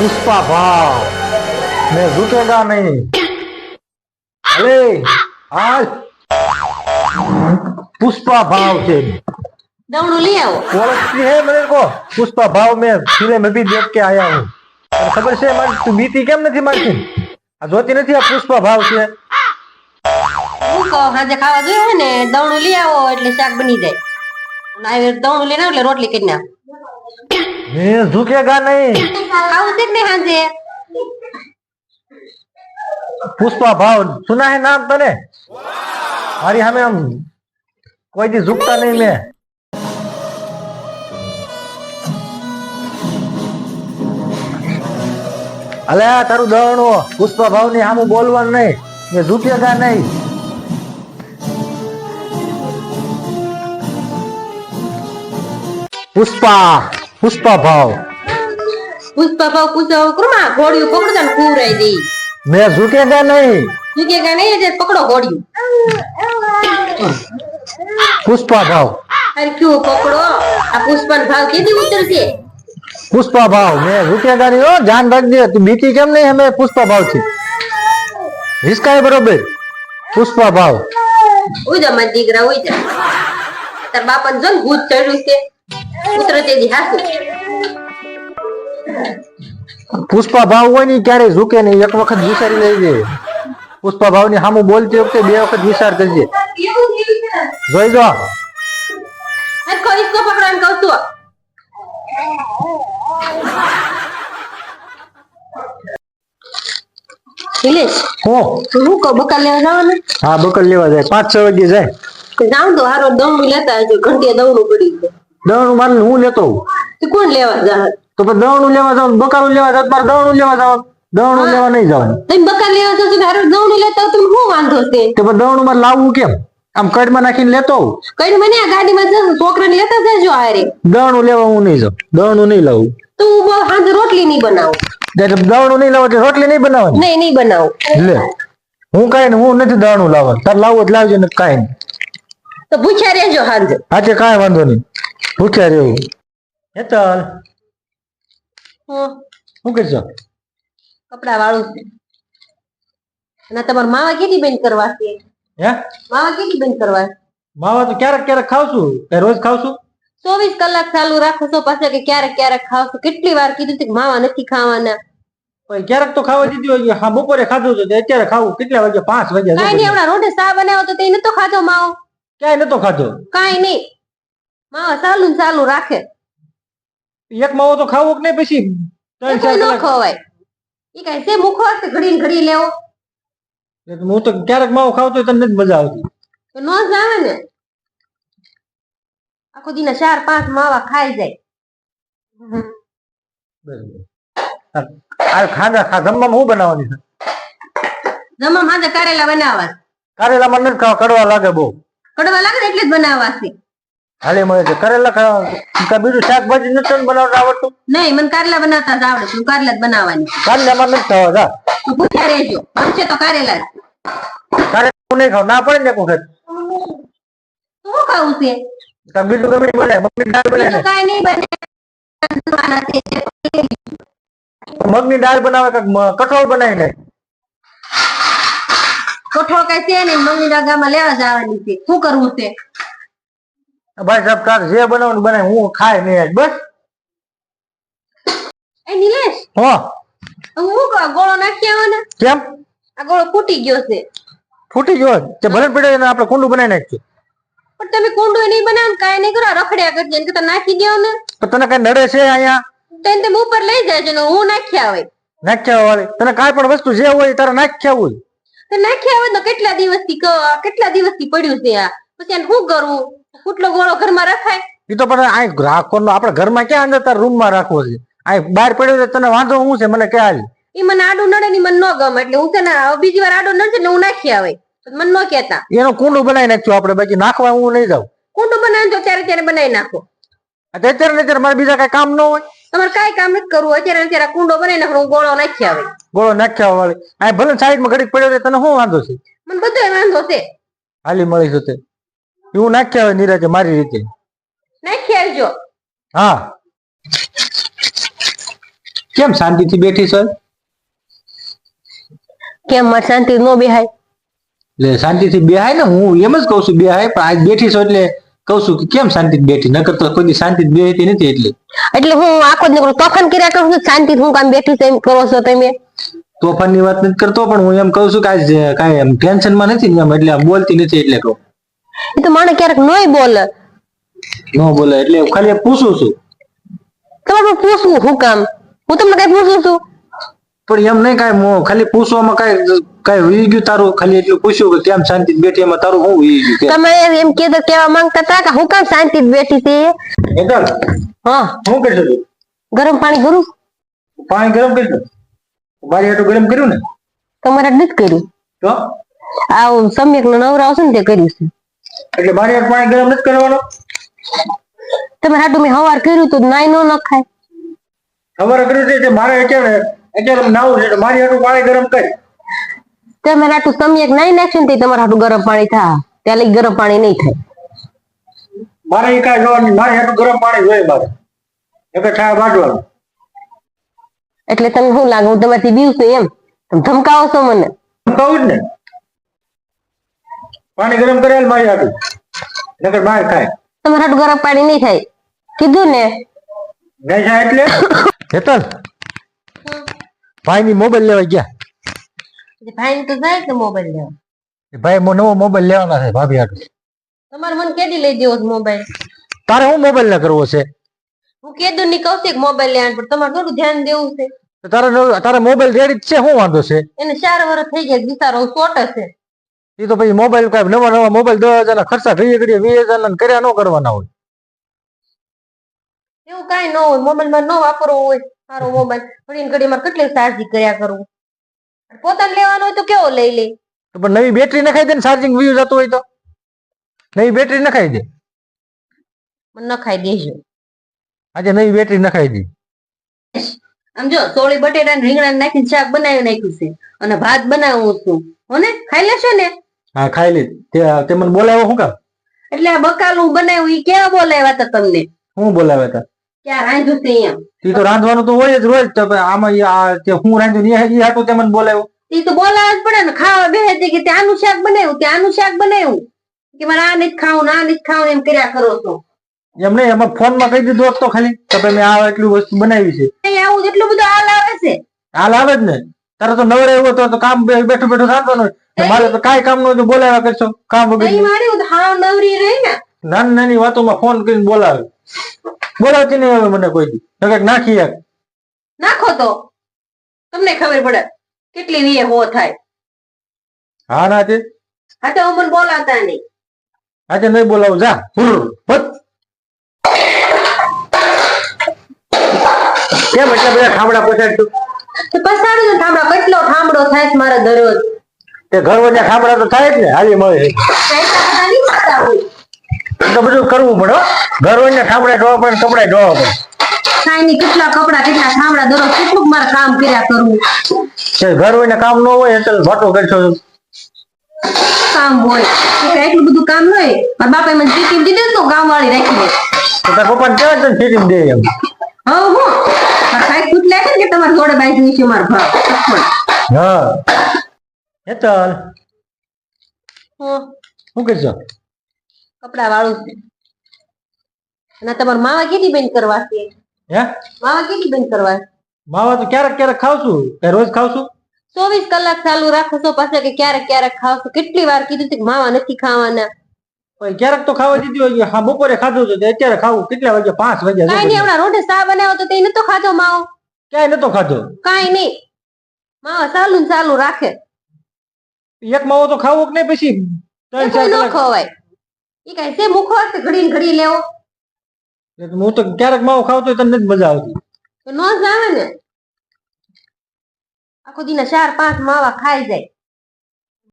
पुष्पा भाव मैं रुकेगा नहीं। अरे आज पुष्पा भाव से दौड़ू ले आओ। ओळखती है मेरे को। पुष्पा भाव में फिल्म भी देख के आया हूँ। और खबर से मारी तू बीती केम नहीं मारती आ जोती नहीं आ पुष्पा भाव से હું કહું હાજે ખાવા જોઈએ ને દવણું લઈ આવો એટલે શાક બની જાય. ના દવણું લઈને આવો એટલે રોટલી કરી નાખ. मैं झुकेगा नहीं। ખાવું છે કે નહીં હાજે? पुष्पा भाव सुना है नाम तने? अरे हमें हम कोई दी झुकता नहीं मैं। अले तारू दवणो पुष्पा भाव ने हम बोलवा नहीं ये झुकेगा नहीं। पुष्पा पुष्पा भाव પુષ્પા ભાવ પૂછો કુરમા ઘોડિયું પકડો ને કુરાઈ દે. मैं झुकेगा नहीं। ઝૂકેગા નહીં એટલે પકડો ઘોડિયું. पुष्पा भाव અરે ક્યું પકડો આ પુષ્પાનો ભાવ કેદી ઉતરશે? पुष्पा भाव मैं झुकेगा नहीं हो ध्यान रख दे तू बीती केम नहीं हमें पुष्पा भाव थी रिस्का है बरोबर पुष्पा भाव ઉજા મારા દીકરા ઉજા તાર બાપાને જો ને ભૂત ચડ્યું છે ઉતરે તેદી હાસુ. पुष्पा भाव હોય ની ક્યારે ઝુકે નહીં એક વખત વિચારી લેજે પુષ્પા ભાવ ની સામું બોલતી વખતે બે વખત વિચાર કરજે જોઈ જો આ કોઈ કો પકડાને કહું છું. નિલેશ હું હું કહું બકા લેવા જવાનું? હા બકલ લેવા જાય 5-6 વાગે જાય જાઉં તો હારો દવણું લેતા હશે ઘંટિયા દવણું પડી ગયું. દવણું મારે હું લેતો હોઉં. તે કોણ લેવા જા? તો પછી દવણું લેવા જાવ બકાલું લેવા જાવ મારે દવણું લેવા જાવ દવણું લેવા નહીં જવાનું તમે બકા લેવા જશો ને હારો દવણું લેતા તમે શું વાંધો છે? તો પછી દવણું મારે લાવવું કેમ આમ કડમાં નાખીને લેતો હોઉં કઈ મને આ ગાડીમાં જશો છોકરાને લેતા જજો હારે. દવણું લેવા હું નહીં જાઉં દવણું નહીં લાવું તો હું બહુ સાંજે રોટલી નહીં બનાવું. દવણું નહીં લાવો એટલે રોટલી નહીં બનાવવાની નહીં નહીં બનાવું. લે હું કઈ ને હું નથી દવણું લાવવાનું તાર લાવું એટલે લાવજો ને કાંઈ નહીં તો પૂછ્યા રહેજો સાંજે. આજે કાંઈ વાંધો નહીં ભૂખ્યા રહેવું હેતલ શું કરશો કપડા વાળું છે અને તમારે માવા કેટલી બેન કરવા છે? હે માવા કેટલી બેન કરવા? માવા તો ક્યારેક ક્યારેક ખાવ છું કઈ રોજ ખાવ છું 24 કલાક ચાલુ રાખો છો પાછા કે ક્યારેક ક્યારેક ખાવ છો? કેટલી વાર કીધું કે માવા નથી ખાવાના? પણ ક્યારેક તો ખાવા દીધી હોય હા બપોરે ખાધું છે અત્યારે ખાવું કેટલા વાગે 5 વાગ્યા કાઈ નહીં હમણાં રોટે સા બનાવો તો તે નતો ખાધો માવો? ક્યાંય નતો ખાધો કાઈ નહીં માવા ચાલુ ને ચાલુ રાખે. એક માવો તો ખાવો કે નહીં પછી એ કોઈ ન ખવાય. ઈ કાઈ છે મુખો છે ઘડી ઘડી લેવો હું તો ક્યારેક માવો ખાવ તો તને નથી મજા આવતી તો નો જ આવે ને. આખો દીના 4-5 માવા ખાઈ જાય. આ ખાધા જમવામાં શું બનાવવાની છે? જમવા માટે કારેલા બનાવવા છે. કારેલા મને નથી ખાવા કડવા લાગે બહુ કડવા લાગે ને એટલે જ બનાવવા છે. હાલે મળે છે કરેલા ખાવા બીજું શાકભાજી નથી બનાવતા આવડતું? નહીં મને કારેલા બનાવતા જ આવડે છે. હું કારેલા જ બનાવવાની. કારેલા મને નથી ખાવા જા તું ભૂખ્યા રહેજો બનશે તો કારેલા જ. કારેલા હું નહીં ખાવ ના પડે ને એક વખત શું ખાવું છે? બીજું ગમે તે બને મગની દાળ બને ને કાઈ નહીં બને. મગની દાળ બનાવે કે કઠોળ બનાવી લે કઠોળ કઈ છે ને મમ્મી ના ગામમાં લેવા જવાની છે. શું કરવું છે? ભાઈ સાહેબ તાર જે બનાવવાનું બનાય હું ખાય નહીં આજ બસ. એ નિલેશ હો હું ગોળો નાખી આવો ને. કેમ આ ગોળો ફૂટી ગયો છે. ફૂટી ગયો તે ભલે પડે આપણે કુંડું બનાવી નાખીએ પણ તમે કુંડું નહીં બનાવો કાઈ નહીં કરો રખડ્યા કરજો એને કરતા નાખી દો ને. તો તને કઈ નડે છે અહીંયા તો એને તમે ઉપર લઈ જાજો ને હું નાખ્યા હોય. નાખ્યા વાળી તને કાંઈ પણ વસ્તુ જે હોય તારે નાખ્યા હોય તો નાખ્યા હોય તો કેટલા દિવસથી પડ્યું છે આ પછી એને શું કરવું? ફૂટલો ગોળો ઘરમાં રખાય? એ તો પણ આ રાખવાનો આપણે ઘરમાં ક્યાં અંદર તાર રૂમમાં રાખવો છે આ બહાર પડ્યો છે તને વાંધો શું છે મને ક્યાં ઈ મને આડું નડે ની મને ન ગમે એટલે હું છે ને બીજી વાર આડું નડશે ને હું નાખ્યા હોય મને ન કહેતા. એનું કુંડું બનાવી નાખ્યું આપણે બાકી નાખવા હું નહીં જાઉં. કુંડું બનાવી તો ત્યારે બનાવી નાખો. અત્યારે મારે બીજા કઈ કામ ન હોય તમારે કઈ કામ નથી કરવું અત્યારે કુંડો બનાવી નાખો ગોળો નાખ્યા હોય. ગોળો નાખ્યા વાળી આ ભલે સાઈડમાં ઘડીક પડ્યો છે તને શું વાંધો છે? મને બધો વાંધો છે. હાલી મળી છે તે એવું નાખ્યા હોય નિરાજે મારી રીતે નાખી આવજો. હા કેમ શાંતિથી બેઠી છો? કેમ મારે શાંતિ નો બેહાય? એટલે શાંતિથી બેહાય ને, હું એમ જ કઉ છું બેહાય, પણ આજ બેઠી છો એટલે કઉ છું કે કેમ શાંતિથી બેઠી, નકર તો કોઈ દી શાંતિથી બેહતી નથી. એટલે હું આખો દીકરો તોફાન કર્યા કરું છું, શાંતિ હું કામ બેઠી છું એમ કરો છો તમે? તોફાનની વાત નથી કરતો, પણ હું એમ કઉ છું કે આજ કાંઈ એમ ટેન્શનમાં નથી ને, એમ એટલે આમ બોલતી નથી એટલે કહું. એ તો મને ક્યારેક નોય બોલે. ન બોલે એટલે ખાલી પૂછું છું. તમારે પૂછવું શું કામ? હું તમને કઈ પૂછું છું? પણ એમ નહીં, કાંઈ ખાલી પૂછવામાં કાંઈ વી ગયું તારું? ખાલી એટલું પૂછ્યું કે કેમ શાંતિ બેઠી, એમાં તારું શું વી ગયું? તમે એમ કીધું કેવા માંગતા હતા કે હું કામ શાંતિ બેઠી હતી? હેતલ, હા, શું કરશો તું? ગરમ પાણી કરું. પાણી ગરમ કરી દો. બારી હાટું ગરમ કર્યું ને? તમારે નથી કર્યું. તો આ સમ્યક નો નવરો આવશે ને તે કર્યું છે. એટલે બારી હાટું પાણી ગરમ નથી કરવાનું? તમે હાટું મેં હવાર કર્યું તો નાઈ નો નખાય. સવારે કર્યું છે મારે અત્યારે નાવું છે, મારી હાટું પાણી ગરમ કરી. તમે હાટું સમ્યક નાઈ નાખશે ને તમારે હાટું ગરમ પાણી થાય, ત્યાં લઈ ગરમ પાણી નહીં થાય. મારે એ કાંઈ જોવાનું, મારે હાટું ગરમ પાણી જોઈએ મારે. એક છાયા બાંધવાનું. એટલે તમને શું લાગે હું તમારથી બીવ છું એમ? તમે ધમકાવો છો મને? કહું જ ને, પાણી ગરમ કરેલ મારી હાટું, નકર બહાર ખાય. તમારે હાટું ગરમ પાણી નહીં થાય કીધું ને. નહીં થાય એટલે હેતલ, ભાઈ ની મોબાઈલ લેવા ગયા. ભાઈ તો જાય કે મોબાઈલ લેવા? ભાઈ નવો મોબાઈલ લેવાના છે ભાભી હાટું. તમારે મને કેદી લઈ દેવો છે મોબાઈલ? તારે હું મોબાઈલ ને કરવો છે? હું કેદું ની કહું છું મોબાઈલ લેવાનું, પણ તમારે થોડું ધ્યાન દેવું છે. તારે મોબાઈલ રેડી જ છે, શું વાંધો છે? એને 4 વર્ષ થઈ ગયા, બિચારો શોર્ટ હશે. એ તો પછી મોબાઈલ કઈ નવા મોબાઈલ 10,000 ના ખર્ચા ઘડીએ 20,000 ના કર્યા ન કરવાના હોય. એવું કઈ ન હોય, મોબાઈલ માં ન વાપરવો હોય સારો મોબાઈલ, ઘડી ઘડી માં કેટલી ચાર્જિંગ કર્યા કરવું. પોતાને લેવાનો હોય તો કેવો લઈ લે? તો પણ નવી બેટરી નખાઈ દે ને, ચાર્જિંગ વ્યુ જતું હોય તો નવી બેટરી નખાઈ દે. મને નખાઈ દેજો. આજે નવી બેટરી નખાઈ દે. આમ જો સોળી બટેટા ને રીંગણા નાખીને શાક બનાવી નાખ્યું છે, અને ભાત બનાવું છું. હોને ખાઈ લેશો ને? હા ખાઈ લે. તે મને બોલાવ્યો શું કામ? એટલે આ બકાલું બનાવ્યું ઈ કેવા બોલાવ્યા હતા તમને? હું બોલાવ્યા હતા? ક્યાં રાંધ્યું છે એમ? ઈ તો રાંધવાનું તો હોય જ રોજ. તો આમાં હું રાંધ્યું એ હાટું તે મને બોલાવ્યો. ઈ તો બોલાવા જ પડે ને. ખાવા બેહે કે ત્યાંનું શાક બનાવ્યું, ત્યાંનું શાક બનાવ્યું, કે મારે આ નથી ખાવું, આ નથી ખાવું એમ કર્યા કરો છો. એમ નહીં, એમાં ફોન માં કહી દીધું હોત તો ખાલી તો મેં આ એટલું વસ્તુ બનાવી છે. આવું જેટલું બધું હાલ આવે છે. હાલ આવે જ ને. તારે તો નવરે એવો તો કામ બેઠું બેઠું રાંધવાનું. મારે તો કાંઈ કામ નું બોલાવ્યા કરશો કામ વગર. હા નવરી રહી ને. નાની નાની વાતોમાં ફોન કરીને બોલાવે. બોલાવતી નહીં હવે મને કોઈ દી. નાખી યાર. નાખો તો તમને ખબર પડે કેટલી વીએ હો થાય. હા ના તે હા તો મને બોલાવતા નહીં. આજે નહીં બોલાવું જા. કેમ એટલા બધા ઠામડા પછાડતું? પછાડું ને ઠામડા, કેટલો ઠામડો થાય છે મારા દરરોજ. તે ઘર વચ્ચે ઠામડા તો થાય જ ને, હાલી મળે. તો બધું કરવું પડે. ઘર વચ્ચે ઠામડા ધોવા પડે, કપડા ધોવા પડે. કાંઈ નહીં, કેટલા કપડા કેટલા ઠામડા દરરોજ કેટલું મારે કામ કર્યા કરવું. ઘર વચ્ચે કામ ન હોય એટલે ભાટો કરશો. કામ હોય એટલું બધું કામ ન હોય. મારા બાપાએ મને ચીટી દીધું તો કામ વાળી રાખી દે. તારા પપ્પાને કેવાય તને ચીટી દે એમ? હા હું કાંઈ ખૂટ લાગે ને કે તમારે જોડે બાઈ છે મારો ભાવ. હા હેતલ શું કરશો? કપડા વાળું છે. અને તમારે માવા કેટલી બેન કરવા છે? હે માવા કેટલી બેન કરવા? માવા તો ક્યારેક ક્યારેક ખાવ છું, રોજ ખાવ છું. 24 કલાક ચાલુ રાખો છો પાછા કે ક્યારેક ક્યારેક ખાવ છો? કેટલી વાર કીધું કે માવા નથી ખાવાના. ક્યારેક તો ખાવા દીધી હોય. હા બપોરે ખાધું છે, અત્યારે ખાવું. કેટલા વાગે? 5 વાગ્યા. કાંઈ નહીં, હમણાં રોટે સા બનાવો તો તે નતો ખાધો માવો? ક્યાંય નતો ખાધો. કાંઈ નહીં, માવા ચાલુ ને ચાલુ રાખે. એક માવો તો ખાવો કે નહીં પછી 3-4 ન કલાક ખવાય. ઈ કાંઈ છે મુખો હશે ઘડી ઘડી લેવો? હું તો ક્યારેક માવો ખાવ તો તને જ મજા આવતી. તો ન જ આવે ને. આખો દીના 4-5 માવા ખાઈ જાય.